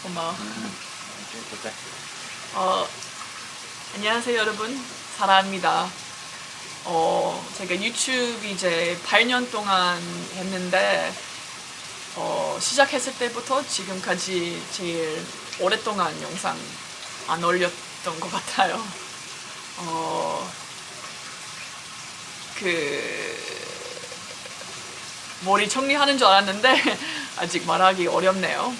고마워. 보자. 안녕하세요 여러분, 사라입니다. 제가 유튜브 이제 8년 동안 했는데 시작했을 때부터 지금까지 제일 오랫동안 영상 안 올렸던 것 같아요. 머리 정리하는 줄 알았는데 아직 말하기 어렵네요.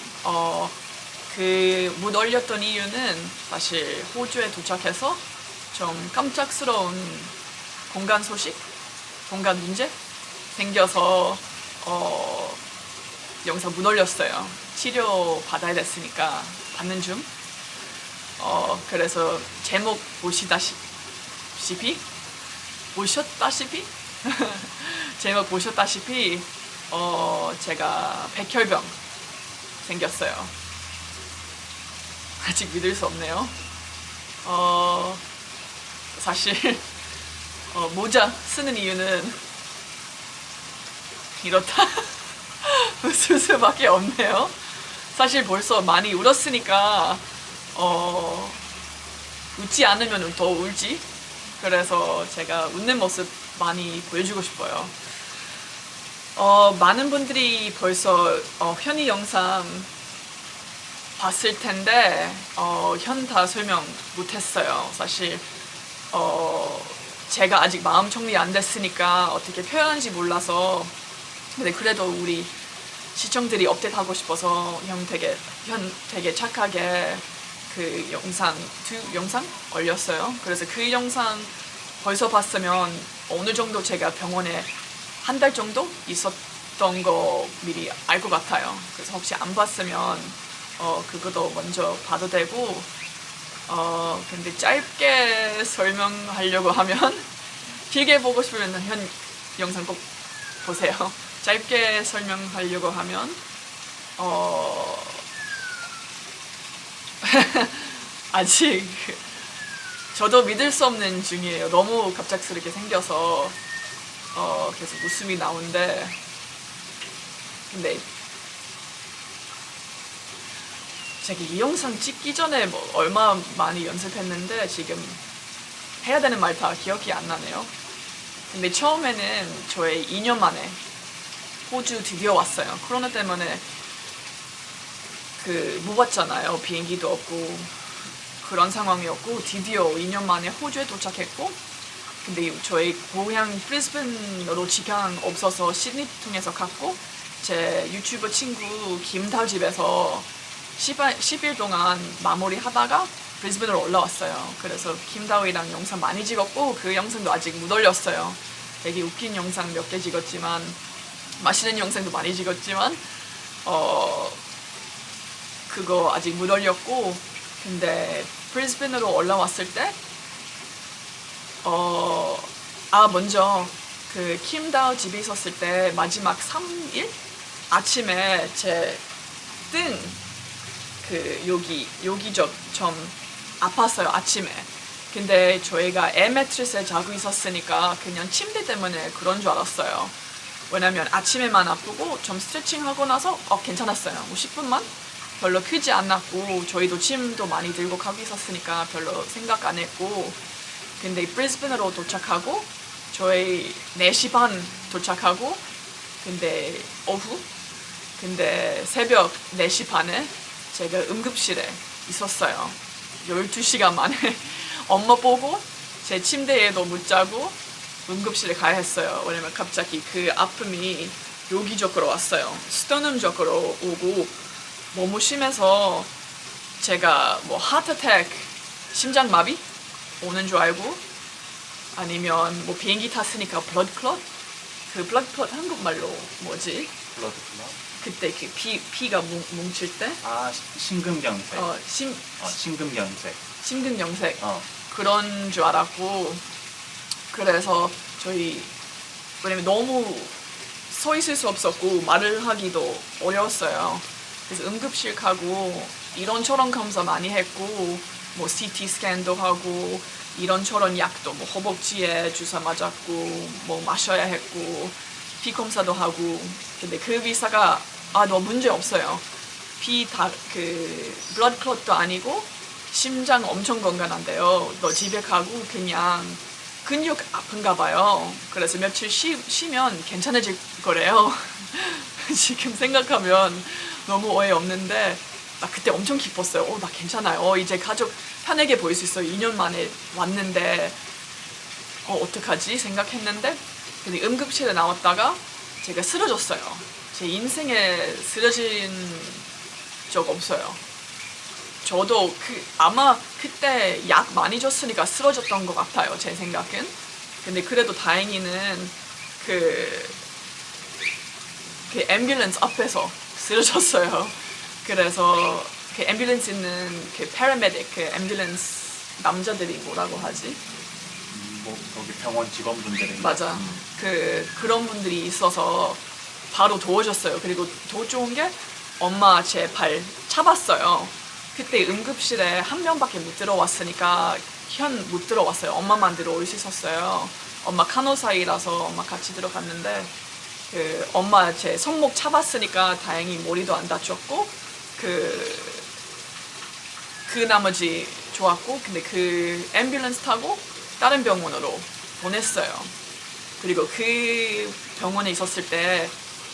못 올렸던 이유는 사실 호주에 도착해서 좀 깜짝스러운 공간 소식, 공간 문제 생겨서 영상 못 올렸어요. 치료 받아야 됐으니까 받는 중. 그래서 제목 보셨다시피 제목 보셨다시피 제가 백혈병 생겼어요. 아직 믿을 수 없네요. 사실 모자 쓰는 이유는 이렇다 웃을 수밖에 없네요. 사실 벌써 많이 울었으니까 웃지 않으면 더 울지. 그래서 제가 웃는 모습 많이 보여주고 싶어요. 많은 분들이 벌써 현이 영상 봤을 텐데 현 다 설명 못했어요. 사실 제가 아직 마음 정리 안 됐으니까 어떻게 표현하는지 몰라서. 근데 그래도 우리 시청들이 업데이트하고 싶어서 현 되게 착하게 그 두 영상 올렸어요. 그래서 그 영상 벌써 봤으면 어느 정도 제가 병원에 한 달 정도 있었던 거 미리 알 것 같아요. 그래서 혹시 안 봤으면 그것도 먼저 봐도 되고. 근데 짧게 설명하려고 하면 길게 보고 싶으면 현 영상 꼭 보세요. 짧게 설명하려고 하면 아직 저도 믿을 수 없는 중이에요. 너무 갑작스럽게 생겨서 계속 웃음이 나오는데, 근데 제가 이 영상 찍기 전에 얼마 많이 연습했는데 지금 해야 되는 말 다 기억이 안 나네요. 근데 처음에는 저의 2년 만에 호주 드디어 왔어요. 코로나 때문에 못 왔잖아요. 비행기도 없고 그런 상황이었고, 드디어 2년 만에 호주에 도착했고, 근데 저희 고향 브리스번으로 직항 없어서 시드니 통해서 갔고, 제 유튜버 친구 김다우 집에서 10일 동안 마무리 하다가 브리스번으로 올라왔어요. 그래서 김다우이랑 영상 많이 찍었고, 그 영상도 아직 못 올렸어요. 되게 웃긴 영상 몇 개 찍었지만, 맛있는 영상도 많이 찍었지만 그거 아직 못 올렸고. 근데 브리스번으로 올라왔을 때 먼저 그 김다우 집에 있었을 때 마지막 3일 아침에 제 등 여기저기 좀 아팠어요, 아침에. 근데 저희가 애 매트리스에 자고 있었으니까 그냥 침대 때문에 그런 줄 알았어요. 왜냐면 아침에만 아프고 좀 스트레칭하고 나서 괜찮았어요. 10분만 별로 크지 않았고, 저희도 침도 많이 들고 가고 있었으니까 별로 생각 안 했고. 근데 브리스번으로 도착하고 저희 4시 반 도착하고, 근데 새벽 4시 반에 제가 응급실에 있었어요. 12시간 만에 엄마 보고 제 침대에도 못 자고 응급실에 가야 했어요. 왜냐면 갑자기 그 아픔이 여기저기로 왔어요. 스토넘 쪽으로 오고 너무 심해서 제가 하트어택, 심장마비 오는 줄 알고, 아니면 비행기 탔으니까 블러드클럿? 그 블러드클럿 한국말로 뭐지? 블러드클럽? 그때 피가 뭉칠 때? 심근경색. 심근경색. 심근경색. 그런 줄 알았고. 그래서 왜냐면 너무 서 있을 수 없었고 말을 하기도 어려웠어요. 그래서 응급실 가고 이런저런 검사 많이 했고, CT 스캔도 하고 이런저런 약도 허벅지에 주사 맞았고 마셔야 했고 피 검사도 하고. 근데 그 의사가 너 문제 없어요. 블러드 클롯도 아니고 심장 엄청 건강한데요. 너 집에 가고 그냥 근육 아픈가 봐요. 그래서 며칠 쉬면 괜찮아질 거래요. 지금 생각하면 너무 어이없는데 나 그때 엄청 기뻤어요. 나 괜찮아요. 이제 가족 편하게 보일 수 있어요. 2년 만에 왔는데 어떡하지 생각했는데 근데 응급실에 나왔다가 제가 쓰러졌어요. 제 인생에 쓰러진 적 없어요. 저도 아마 그때 약 많이 줬으니까 쓰러졌던 것 같아요. 제 생각은. 근데 그래도 다행히는 그 앰뷸런스 앞에서 쓰러졌어요. 그래서 그 앰뷸런스 있는 그 패러메딕 그 앰뷸런스 남자들이 뭐라고 하지? 뭐 거기 병원 직원분들이 맞아. 그런 분들이 있어서 바로 도와줬어요. 그리고 더 좋은 게 엄마 제 발 잡았어요. 그때 응급실에 한 명밖에 못 들어왔으니까 현 못 들어왔어요. 엄마만 들어올 수 있었어요. 엄마 간호사이라서 엄마 같이 들어갔는데 엄마 제 손목 잡았으니까 다행히 머리도 안 다쳤고 그 나머지 좋았고 근데 그 앰뷸런스 타고 다른 병원으로 보냈어요. 그리고 그 병원에 있었을 때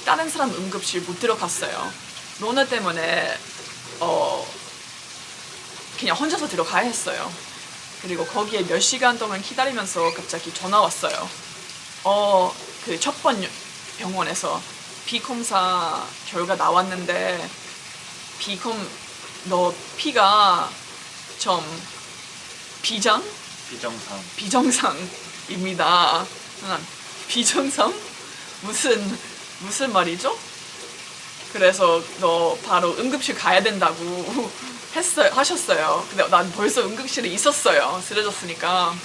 다른 사람 응급실 못 들어갔어요. 로나 때문에 그냥 혼자서 들어가야 했어요. 그리고 거기에 몇 시간 동안 기다리면서 갑자기 전화 왔어요. 그 첫 번 병원에서 비검사 결과 나왔는데 너 피가 좀 비정상입니다. 비정상? 무슨 말이죠? 그래서 너 바로 응급실 가야 된다고 하셨어요. 근데 난 벌써 응급실에 있었어요. 쓰러졌으니까.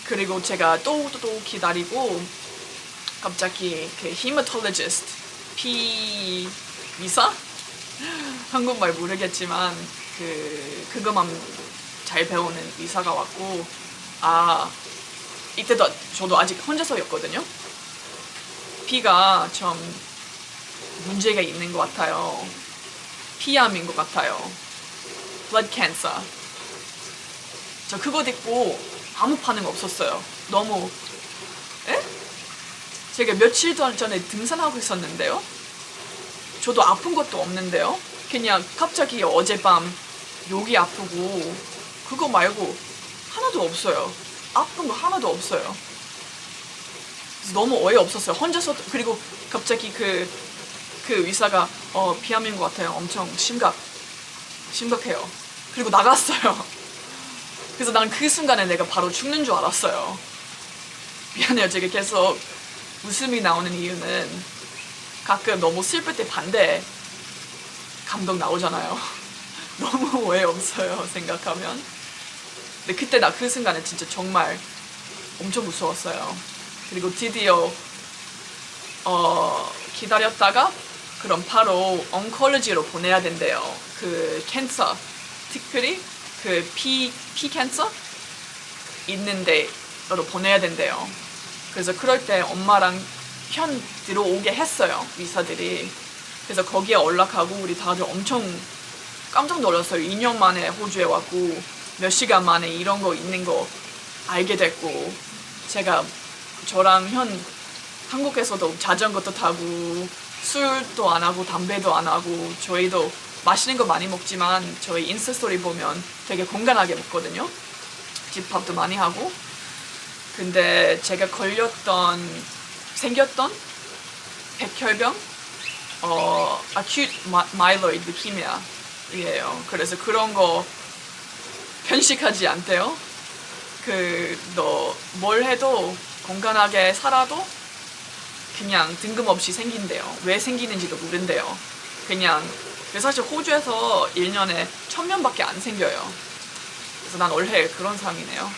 그리고 제가 또 기다리고 갑자기 그 hematologist 피 의사? 한국말 모르겠지만 그거만 잘 배우는 의사가 왔고 이때도 저도 아직 혼자서였거든요. 피가 좀 문제가 있는 것 같아요. 피암인 것 같아요. blood cancer. 저 그거 듣고 아무 반응 없었어요. 너무 제가 며칠 전에 등산하고 있었는데요. 저도 아픈 것도 없는데요. 그냥 갑자기 어젯밤 여기 아프고 그거 말고 하나도 없어요. 아픈 거 하나도 없어요. 그래서 너무 어이없었어요. 혼자서 그리고 갑자기 그 의사가 비암인 것 같아요. 엄청 심각해요. 그리고 나갔어요. 그래서 난 그 순간에 내가 바로 죽는 줄 알았어요. 미안해요. 제가 계속 웃음이 나오는 이유는 가끔 너무 슬플 때 반대 감동 나오잖아요. 너무 어이없어요. 생각하면. 근데 그때 나 그 순간에 진짜 정말 엄청 무서웠어요. 그리고 드디어 기다렸다가 그럼 바로 oncology로 보내야 된대요. 그 캔서, 특별히 그 피 캔서 있는데로 보내야 된대요. 그래서 그럴 때 엄마랑 현 들어오게 했어요. 의사들이. 그래서 거기에 연락하고 우리 다들 엄청 깜짝 놀랐어요. 2년 만에 호주에 왔고 몇 시간 만에 이런 거 있는 거 알게 됐고 저랑 현 한국에서도 자전거도 타고 술도 안 하고 담배도 안 하고 저희도 맛있는 거 많이 먹지만 저희 인스타스토리 보면 되게 건강하게 먹거든요. 집밥도 많이 하고. 근데 제가 생겼던 백혈병 acute myeloid leukemia예요. 그래서 그런 거 편식하지 않대요. 너 뭘 해도 건강하게 살아도 그냥 뜬금없이 생긴대요. 왜 생기는지도 모른대요. 그냥 사실 호주에서 1년에 1000명밖에 안 생겨요. 그래서 난 원래 그런 사람이네요.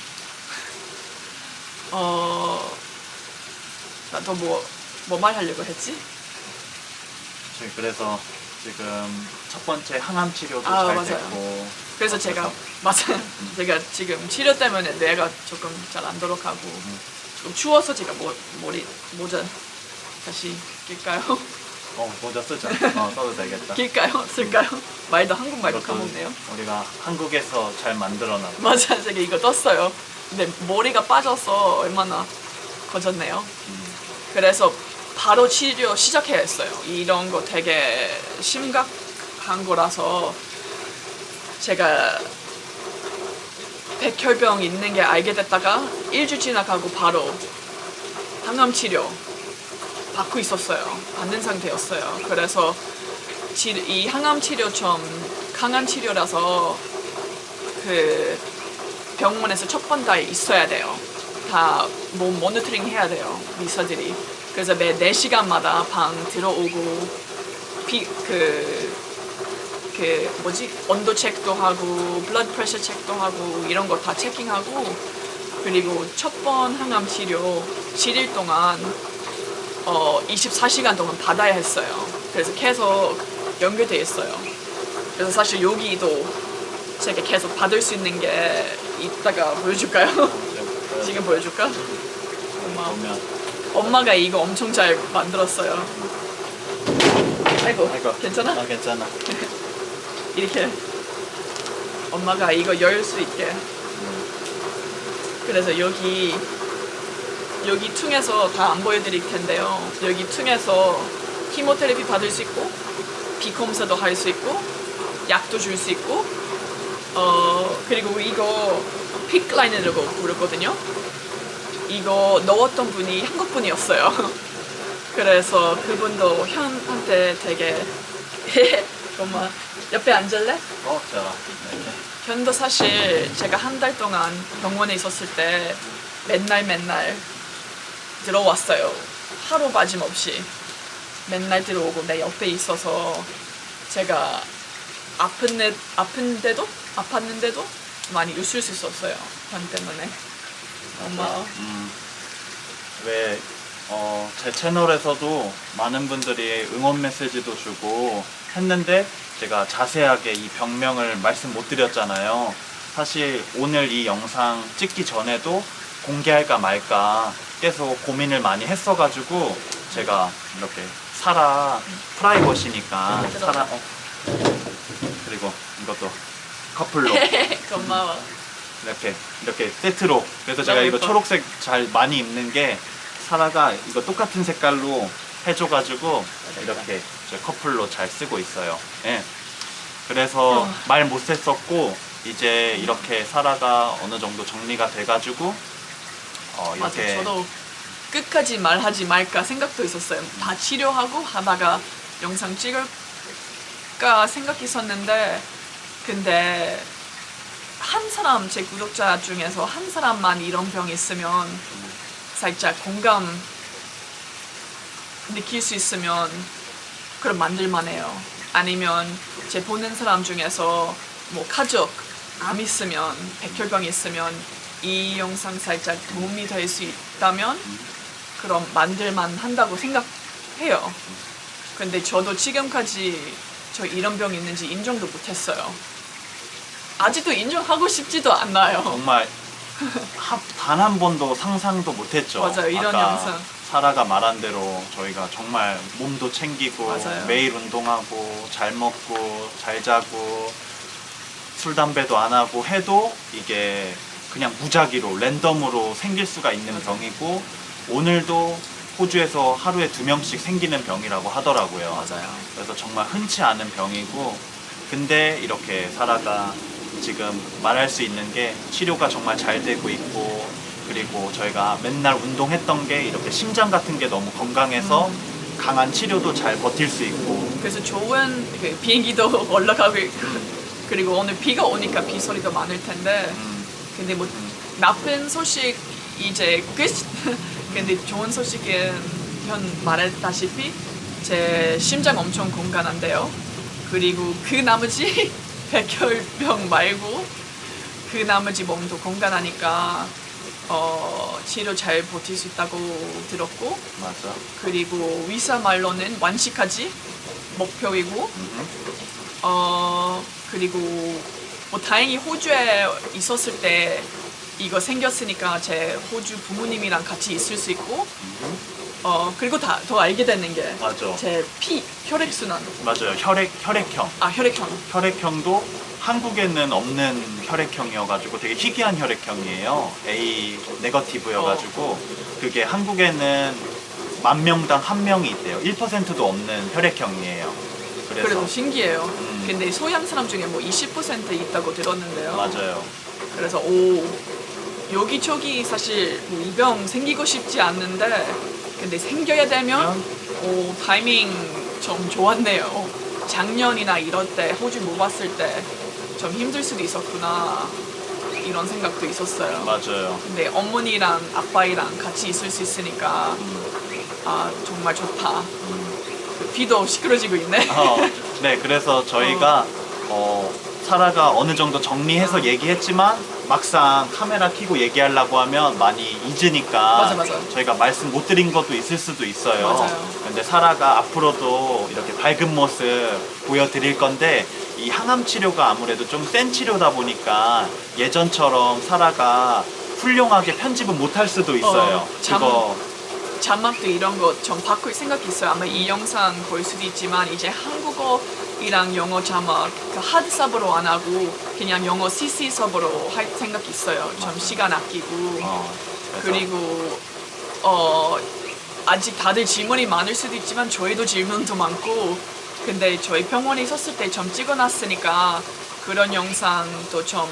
나 더 뭐 말하려고 했지? 저희 그래서 지금 첫 번째 항암 치료도 잘 맞아요. 됐고 그래서 제가 제가 지금 치료 때문에 뇌가 조금 잘 안 돌아가고 좀 추워서 제가 모자 다시 낄까요? 모자 쓰자. 써도 되겠다. 길까요? 쓸까요? 말도 한국말도 이것도 까먹네요. 우리가 한국에서 잘 만들어놨. 맞아, 제가 이거 떴어요. 근데 머리가 빠져서 얼마나 커졌네요. 그래서 바로 치료 시작해야 했어요. 이런 거 되게 심각한 거라서 제가 백혈병 있는 게 알게 됐다가 일주일 지나가고 바로 항암 치료 받고 있었어요. 받는 상태였어요. 그래서 이 항암 치료 좀 강한 치료라서 그 병원에서 첫 번 다 있어야 돼요. 다 몸 모니터링 해야 돼요. 의사들이. 그래서 매 4시간마다 방 들어오고 온도 체크도 하고 블러드 프레셔 체크도 하고 이런 거 다 체킹하고 그리고 첫 번 항암 치료 7일 동안 24시간 동안 받아야 했어요. 그래서 계속 연결돼 있어요. 그래서 사실 여기도 제가 계속 받을 수 있는 게 이따가 보여줄까요? 지금 보여줄까? 보면 엄마가 이거 엄청 잘 만들었어요. 아이고, 괜찮아? 괜찮아. 이렇게 엄마가 이거 열 수 있게. 그래서 여기 퉁에서 다 안 보여드릴 텐데요. 여기 퉁에서 키모테라피 받을 수 있고 비검사도 할 수 있고 약도 줄 수 있고 그리고 이거 픽라인이라고 부르거든요. 이거 넣었던 분이 한국 분이었어요. 그래서 그분도 현한테 되게 엄마 옆에 앉을래? 자. 현도 사실 제가 한 달 동안 병원에 있었을 때 맨날 들어왔어요. 하루 빠짐없이 맨날 들어오고 내 옆에 있어서 제가 아팠는데도 많이 웃을 수 있었어요. 현 때문에. 엄마. 왜 제 채널에서도 많은 분들이 응원 메시지도 주고 했는데 제가 자세하게 이 병명을 말씀 못 드렸잖아요. 사실 오늘 이 영상 찍기 전에도 공개할까 말까 계속 고민을 많이 했어가지고 제가 이렇게 사라 프라이버시니까 사라 그리고 이것도 커플로 고마워. 이렇게 세트로. 그래서 제가 이거 예뻐. 초록색 잘 많이 입는 게 사라가 이거 똑같은 색깔로 해줘가지고 이렇게 저 커플로 잘 쓰고 있어요. 예. 그래서 말 못했었고 이제 이렇게 사라가 어느 정도 정리가 돼가지고 맞아, 이렇게 저도 끝까지 말하지 말까 생각도 있었어요. 다 치료하고 하다가 영상 찍을까 생각했었는데 근데 한 사람, 제 구독자 중에서 한 사람만 이런 병이 있으면 살짝 공감 느낄 수 있으면 그럼 만들만 해요. 아니면 제 보는 사람 중에서 뭐 가족, 암 있으면, 백혈병 있으면 이 영상 살짝 도움이 될 수 있다면 그럼 만들만 한다고 생각해요. 근데 저도 지금까지 저 이런 병이 있는지 인정도 못했어요. 아직도 인정하고 싶지도 않아요. 정말 단 한 번도 상상도 못했죠. 맞아요, 이런 아까 영상. 사라가 말한 대로 저희가 정말 몸도 챙기고 맞아요. 매일 운동하고 잘 먹고 잘 자고 술 담배도 안 하고 해도 이게 그냥 무작위로 랜덤으로 생길 수가 있는 병이고 오늘도 호주에서 하루에 2명씩 생기는 병이라고 하더라고요. 맞아요. 그래서 정말 흔치 않은 병이고 근데 이렇게 사라가 지금 말할 수 있는 게 치료가 정말 잘 되고 있고 그리고 저희가 맨날 운동했던 게 이렇게 심장 같은 게 너무 건강해서 강한 치료도 잘 버틸 수 있고 그래서 좋은 그 비행기도 올라가고 있고 그리고 오늘 비가 오니까 비 소리도 많을 텐데 근데 뭐 나쁜 소식 이제 끝 근데 좋은 소식은 현 말했다시피 제 심장 엄청 건강한데요. 그리고 그 나머지 백혈병 말고 그 나머지 몸도 건강하니까 치료 잘 버틸 수 있다고 들었고 맞아. 그리고 의사 말로는 완치까지 목표이고 그리고 뭐 다행히 호주에 있었을 때 이거 생겼으니까 제 호주 부모님이랑 같이 있을 수 있고 그리고 더 알게 되는 게 맞아. 제 피 혈액순환. 맞아요. 혈액형. 혈액형. 혈액형도 한국에는 없는 혈액형이어가지고 되게 희귀한 혈액형이에요. A 네거티브여가지고 그게 한국에는 10,000명당 1명이 있대요. 1%도 없는 혈액형이에요. 그래도 신기해요. 음. 근데 소양 사람 중에 뭐 20% 있다고 들었는데요. 맞아요. 그래서 여기저기 사실 뭐 이병 생기고 싶지 않는데 근데 생겨야 되면 타이밍 좀 좋았네요. 작년이나 이럴 때 호주 못 왔을 때 좀 힘들 수도 있었구나 이런 생각도 있었어요. 맞아요. 근데 어머니랑 아빠이랑 같이 있을 수 있으니까 정말 좋다. 그 비도 시끄러지고 있네. 네, 그래서 저희가 사라가 어느 정도 정리해서 얘기했지만 막상 카메라 켜고 얘기하려고 하면 많이 잊으니까 맞아. 저희가 말씀 못 드린 것도 있을 수도 있어요. 맞아요. 근데 사라가 앞으로도 이렇게 밝은 모습 보여드릴 건데 이 항암 치료가 아무래도 좀 센 치료다 보니까 예전처럼 사라가 훌륭하게 편집은 못할 수도 있어요. 그거 자막도 이런 거 좀 바꿀 생각이 있어요. 아마 이 영상 볼 수도 있지만 이제 한국어이랑 영어 자막 그 하드 서버로 안 하고 그냥 영어 CC 서버로 할 생각이 있어요. 좀 시간 아끼고 그리고 아직 다들 질문이 많을 수도 있지만 저희도 질문도 많고 근데 저희 병원에 있었을 때 좀 찍어놨으니까 그런 영상도 좀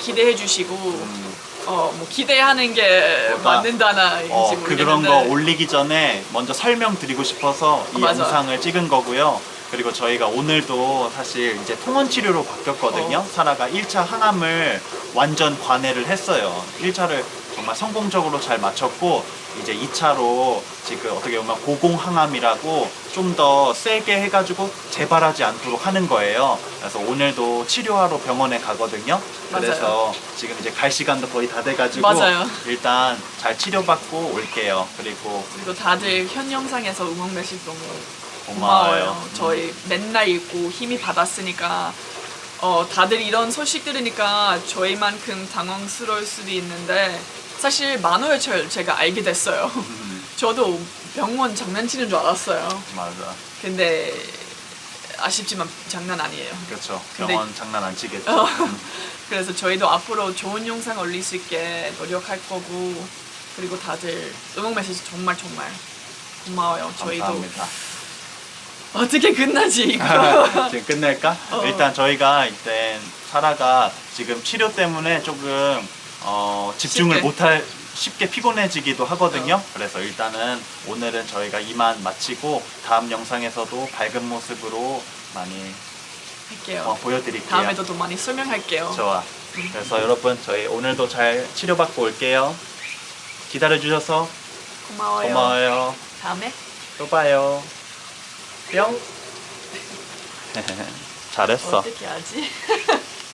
기대해 주시고 뭐 기대하는 게 맞는다나 인지 모르겠는데 그런 거 올리기 전에 먼저 설명드리고 싶어서 이 맞아. 영상을 찍은 거고요. 그리고 저희가 오늘도 사실 이제 통원 치료로 바뀌었거든요. 사라가 1차 항암을 완전 관해를 했어요. 1차를 정말 성공적으로 잘 마쳤고 이제 2차로 지금 어떻게 보면 고공 항암이라고 좀 더 세게 해가지고 재발하지 않도록 하는 거예요. 그래서 오늘도 치료하러 병원에 가거든요. 그래서 맞아요. 지금 이제 갈 시간도 거의 다 돼가지고 맞아요. 일단 잘 치료받고 올게요. 그리고 다들 현 영상에서 응원 메시지 너무 고마워요. 저희 맨날 읽고 힘이 받았으니까 다들 이런 소식 들으니까 저희만큼 당황스러울 수도 있는데 사실 만우여철 제가 알게 됐어요. 저도 병원 장난치는 줄 알았어요. 맞아. 근데 아쉽지만 장난 아니에요. 그렇죠. 근데- 병원 장난 안 치겠죠. 그래서 저희도 앞으로 좋은 영상 올릴 수 있게 노력할 거고 그리고 다들 응원 메시지 정말 고마워요. 저희도 감사합니다. 어떻게 끝나지 이거? 지금 끝낼까? 일단 저희가 이때 사라가 지금 치료 때문에 조금 집중을 쉽게. 못할 쉽게 피곤해지기도 하거든요. 그래서 일단은 오늘은 저희가 이만 마치고 다음 영상에서도 밝은 모습으로 많이 할게요. 보여드릴게요. 다음에도 더 많이 설명할게요. 좋아. 그래서 여러분 저희 오늘도 잘 치료받고 올게요. 기다려주셔서 고마워요. 다음에 또 봐요. 뿅. 잘했어. 어떻게 하지?